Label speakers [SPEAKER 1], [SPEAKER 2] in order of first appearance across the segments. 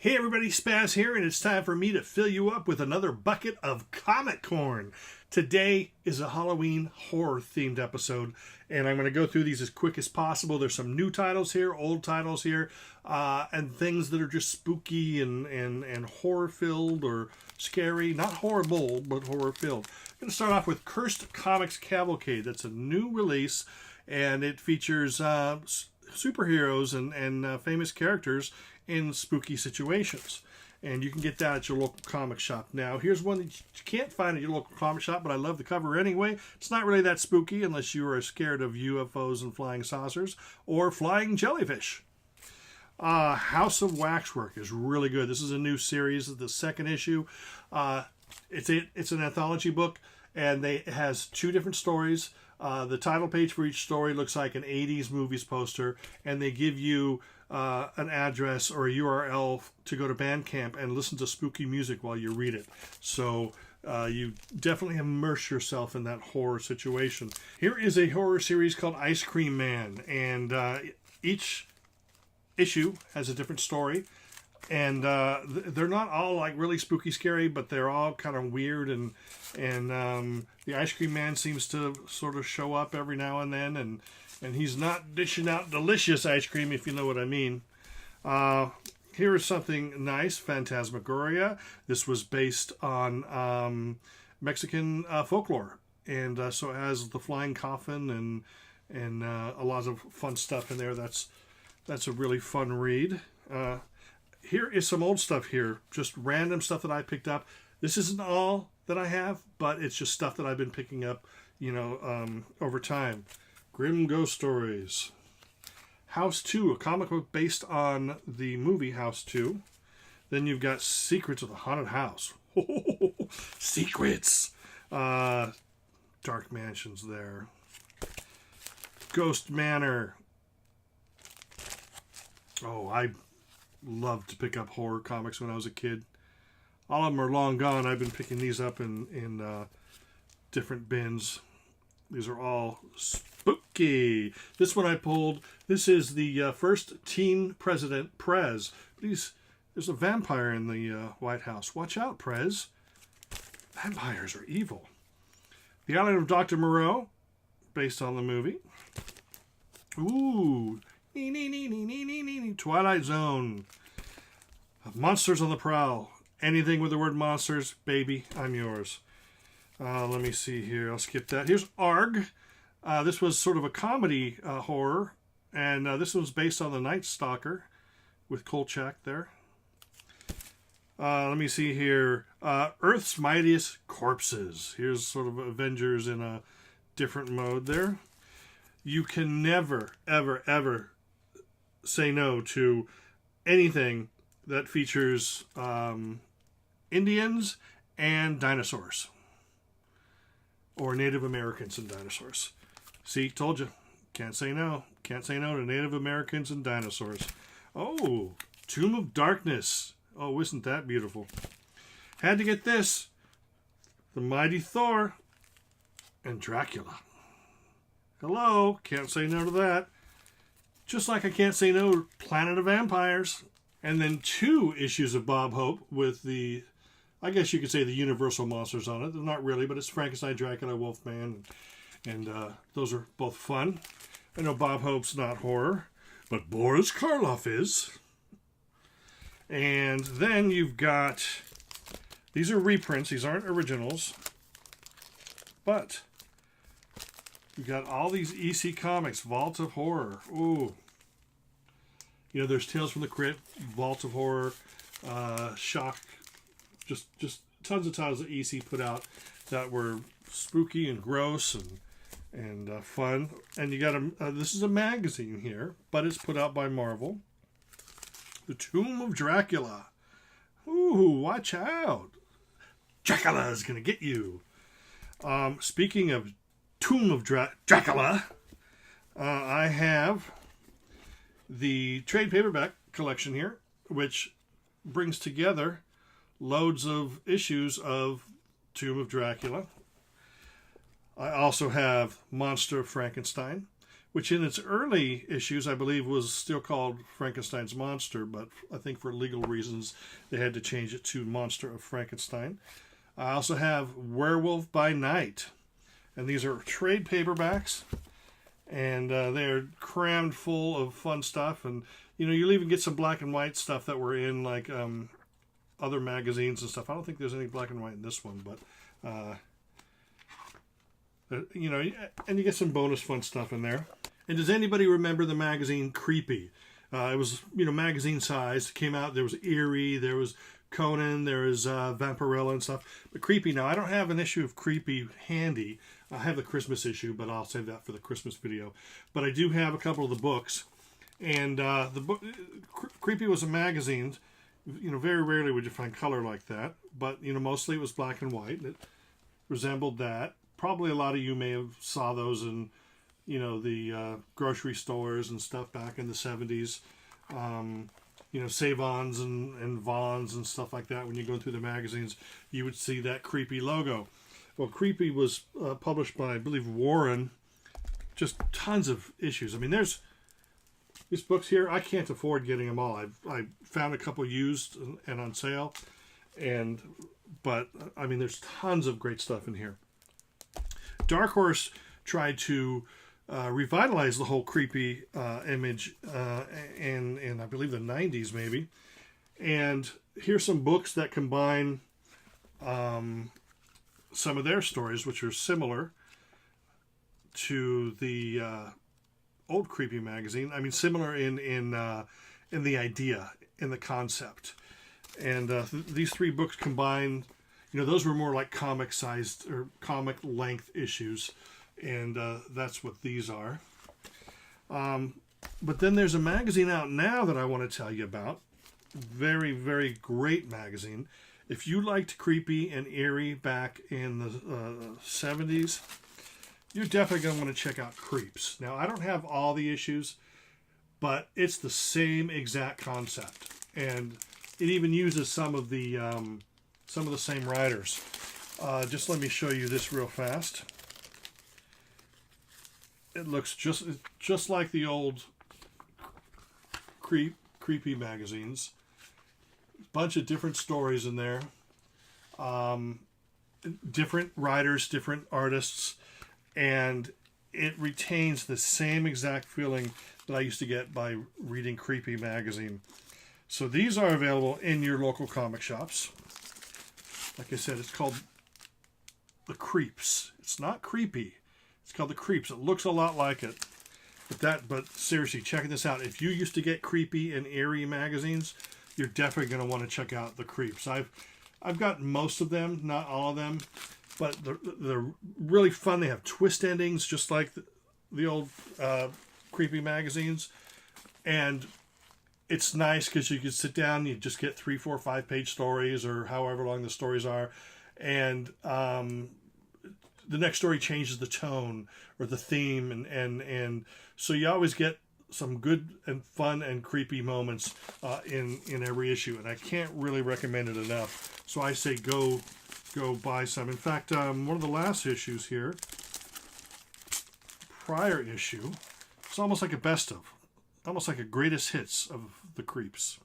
[SPEAKER 1] Hey everybody, SPAZ here, and it's time for me to fill you up with another bucket of comic corn. Today is a Halloween horror-themed episode, and I'm going to go through these as quick as possible. There's some new titles here, old titles here, and things that are just spooky and horror-filled or scary. Not horrible, but horror-filled. I'm going to start off with Cursed Comics Cavalcade. That's a new release, and it features superheroes and famous characters in spooky situations, and you can get that at your local comic shop. Now here's one that you can't find at your local comic shop, but I love the cover anyway. It's not really that spooky unless you are scared of UFOs and flying saucers or flying jellyfish. House of Waxwork is really good. This is a new series, the second issue. It's an anthology book, and it has two different stories. The title page for each story looks like an 80s movies poster, and they give you an address or a URL to go to Bandcamp and listen to spooky music while you read it. So you definitely immerse yourself in that horror situation. Here is a horror series called Ice Cream Man, and each issue has a different story. And they're not all like really spooky scary, but they're all kind of weird, and the Ice Cream Man seems to sort of show up every now and then, and he's not dishing out delicious ice cream, if you know what I mean. Here is something nice, Phantasmagoria. This was based on Mexican folklore, and so it has the flying coffin and a lot of fun stuff in there. That's a really fun read. Here is some old stuff here, just random stuff that I picked up. This isn't all that I have, but it's just stuff that I've been picking up, over time. Grim Ghost Stories. House 2, a comic book based on the movie House 2. Then you've got Secrets of the Haunted House. Secrets! Dark Mansions there. Ghost Manor. Oh, I loved to pick up horror comics when I was a kid. All of them are long gone. I've been picking these up in different bins. These are all spooky. This one I pulled. This is the first teen president, Prez. There's a vampire in the White House. Watch out, Prez. Vampires are evil. The Island of Dr. Moreau, based on the movie. Ooh. Twilight Zone. Monsters on the Prowl. Anything with the word monsters, baby, I'm yours. Let me see here. I'll skip that. Here's Arg. This was sort of a comedy horror, and this was based on The Night Stalker with Kolchak there. Let me see here. Earth's Mightiest Corpses. Here's sort of Avengers in a different mode there. You can never, ever, ever say no to anything that features Indians and dinosaurs. Or Native Americans and dinosaurs. See, told you. Can't say no. Can't say no to Native Americans and dinosaurs. Oh, Tomb of Darkness. Oh, isn't that beautiful? Had to get this. The Mighty Thor and Dracula. Hello. Can't say no to that. Just like I can't say no to Planet of Vampires. And then 2 issues of Bob Hope with the, I guess you could say, the Universal monsters on it. They're not really, but it's Frankenstein, Dracula, Wolfman, and those are both fun. I know Bob Hope's not horror, but Boris Karloff is. And then you've got, these are reprints. These aren't originals. But you've got all these EC Comics, Vault of Horror. Ooh. There's Tales from the Crypt, Vault of Horror, Shock. Just tons of titles that EC put out that were spooky and gross and fun. And you got this is a magazine here, but it's put out by Marvel. The Tomb of Dracula. Ooh, watch out. Dracula is going to get you. Speaking of Tomb of Dracula, I have the trade paperback collection here, which brings together loads of issues of Tomb of Dracula. I also have Monster of Frankenstein, which in its early issues, I believe, was still called Frankenstein's Monster, but I think for legal reasons they had to change it to Monster of Frankenstein. I also have Werewolf by Night, and these are trade paperbacks, and they're crammed full of fun stuff, and you'll even get some black and white stuff that were in like other magazines and stuff. I don't think there's any black and white in this one, but and you get some bonus fun stuff in there. And does anybody remember the magazine Creepy? It was, magazine size. Came out, there was Eerie, there was Conan, there was Vampirella and stuff. But Creepy, now I don't have an issue of Creepy handy. I have the Christmas issue, but I'll save that for the Christmas video. But I do have a couple of the books. And the book, Creepy was a magazine. Very rarely would you find color like that. But, mostly it was black and white. It resembled that. Probably a lot of you may have saw those in, the grocery stores and stuff back in the 70s. Save-Ons and Vons and stuff like that. When you go through the magazines, you would see that Creepy logo. Well, Creepy was published by, I believe, Warren. Just tons of issues. I mean, there's these books here. I can't afford getting them all. I found a couple used and on sale. But, I mean, there's tons of great stuff in here. Dark Horse tried to revitalize the whole Creepy image in I believe the 90s maybe. And here's some books that combine some of their stories, which are similar to the old Creepy magazine. I mean, similar in the idea, in the concept. And these three books combine. Those were more like comic-sized or comic-length issues, and that's what these are. But then there's a magazine out now that I want to tell you about. Very, very great magazine. If you liked Creepy and Eerie back in the 70s, you're definitely going to want to check out Creeps. Now, I don't have all the issues, but it's the same exact concept, and it even uses some of the same writers. Just let me show you this real fast. It looks just like the old Creepy magazines. Bunch of different stories in there. Different writers, different artists, and it retains the same exact feeling that I used to get by reading Creepy magazine. So these are available in your local comic shops. Like I said, it's called The Creeps. It's not Creepy. It's called The Creeps. It looks a lot like it. But seriously, check this out. If you used to get Creepy and Eerie magazines, you're definitely going to want to check out The Creeps. I've got most of them, not all of them, but they're really fun. They have twist endings, just like the old Creepy magazines. And it's nice because you can sit down, you just get 3, 4, 5-page stories or however long the stories are, and the next story changes the tone or the theme, and so you always get some good and fun and creepy moments in every issue, and I can't really recommend it enough. So I say go buy some. In fact, one of the last issues here, prior issue, it's almost like a best of. Almost like a greatest hits of The Creeps.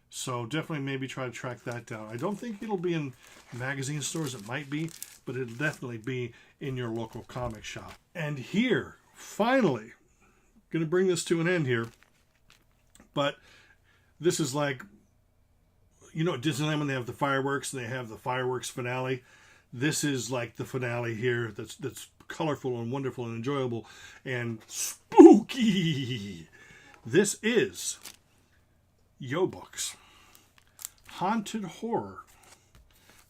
[SPEAKER 1] So definitely maybe try to track that down. I don't think it'll be in magazine stores. It might be, but it'll definitely be in your local comic shop. And here, finally, going to bring this to an end here, but this is like, at Disneyland when they have the fireworks and they have the fireworks finale. This is like the finale here that's colorful and wonderful and enjoyable and spooky. This is Yo Books, Haunted Horror.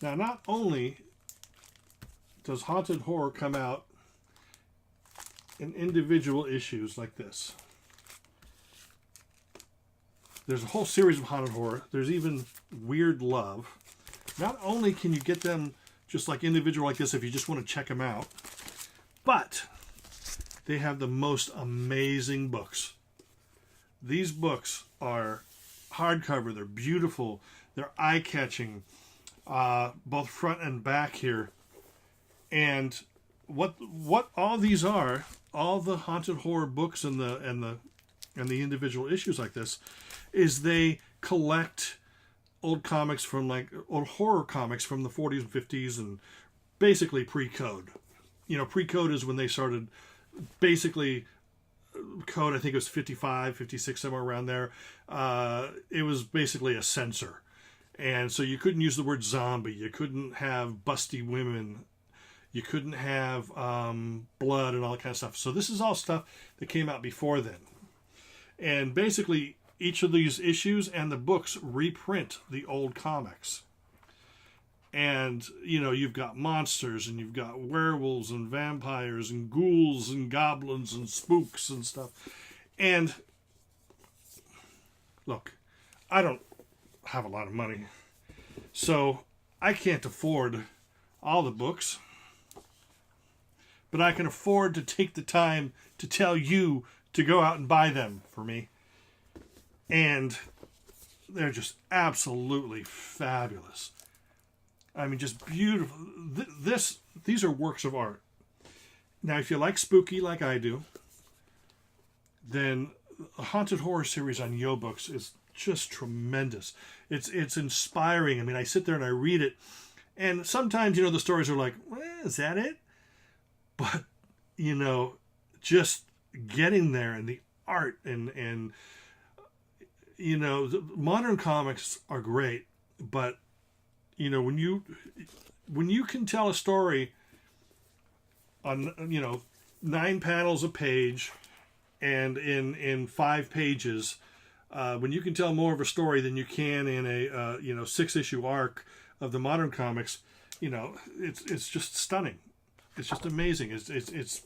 [SPEAKER 1] Now, not only does Haunted Horror come out in individual issues like this, there's a whole series of Haunted Horror. There's even Weird Love. Not only can you get them just like individual like this if you just want to check them out, but they have the most amazing books. These books are hardcover. They're beautiful. They're eye-catching, both front and back here. And what all these are, all the haunted horror books and the individual issues like this, is they collect old comics from, like, old horror comics from the 40s and 50s, and basically pre-code. Pre-code is when they started, basically, code, I think it was 55, 56, somewhere around there. It was basically a censor. And so you couldn't use the word zombie. You couldn't have busty women. You couldn't have blood and all that kind of stuff. So this is all stuff that came out before then. And basically, each of these issues and the books reprint the old comics. And, you've got monsters, and you've got werewolves and vampires and ghouls and goblins and spooks and stuff. And, look, I don't have a lot of money, so I can't afford all the books. But I can afford to take the time to tell you to go out and buy them for me. And they're just absolutely fabulous. I mean, just beautiful. These are works of art. Now, if you like spooky like I do, then a haunted horror series on Yo Books is just tremendous. It's inspiring. I mean, I sit there and I read it, and sometimes, the stories are like, well, is that it? But, just getting there, and the art and the modern comics are great, but when you can tell a story on 9 panels a page and in 5 pages, when you can tell more of a story than you can in a 6-issue arc of the modern comics, it's just stunning. It's just amazing. It's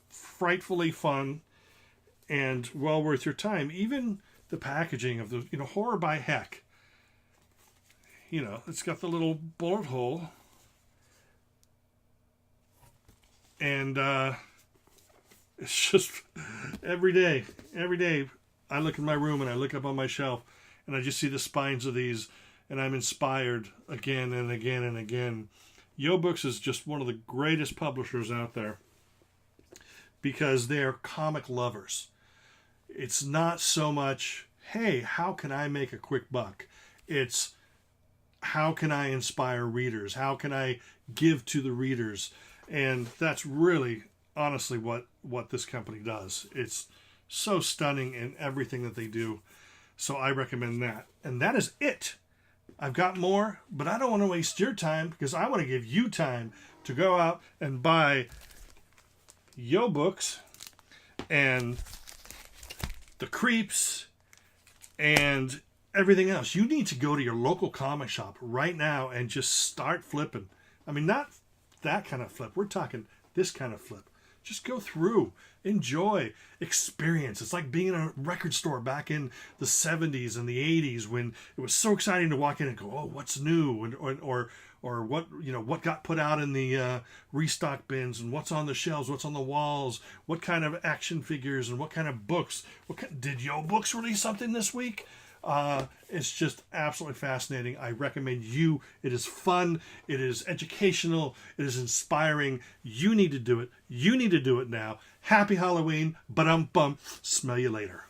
[SPEAKER 1] frightfully fun and well worth your time. Even the packaging of the Horror by Heck. It's got the little bullet hole, and it's just every day I look in my room and I look up on my shelf and I just see the spines of these, and I'm inspired again and again and again. Yo Books is just one of the greatest publishers out there because they're comic lovers. It's not so much, hey, how can I make a quick buck? It's, how can I inspire readers? How can I give to the readers? And that's really, honestly, what this company does. It's so stunning in everything that they do. So I recommend that. And that is it. I've got more, but I don't want to waste your time because I want to give you time to go out and buy Yo Books and The Creeps and everything else. You need to go to your local comic shop right now and just start flipping. I mean, not that kind of flip. We're talking this kind of flip. Just go through, enjoy, experience. It's like being in a record store back in the 70s and the 80s when it was so exciting to walk in and go, oh, what's new? And, or what, what got put out in the restock bins, and what's on the shelves, what's on the walls, what kind of action figures and what kind of books. Did Yo Books release something this week? It's just absolutely fascinating. I recommend you. It is fun. It is educational. It is inspiring. You need to do it. You need to do it now. Happy Halloween. Ba-dum-bum. Smell you later.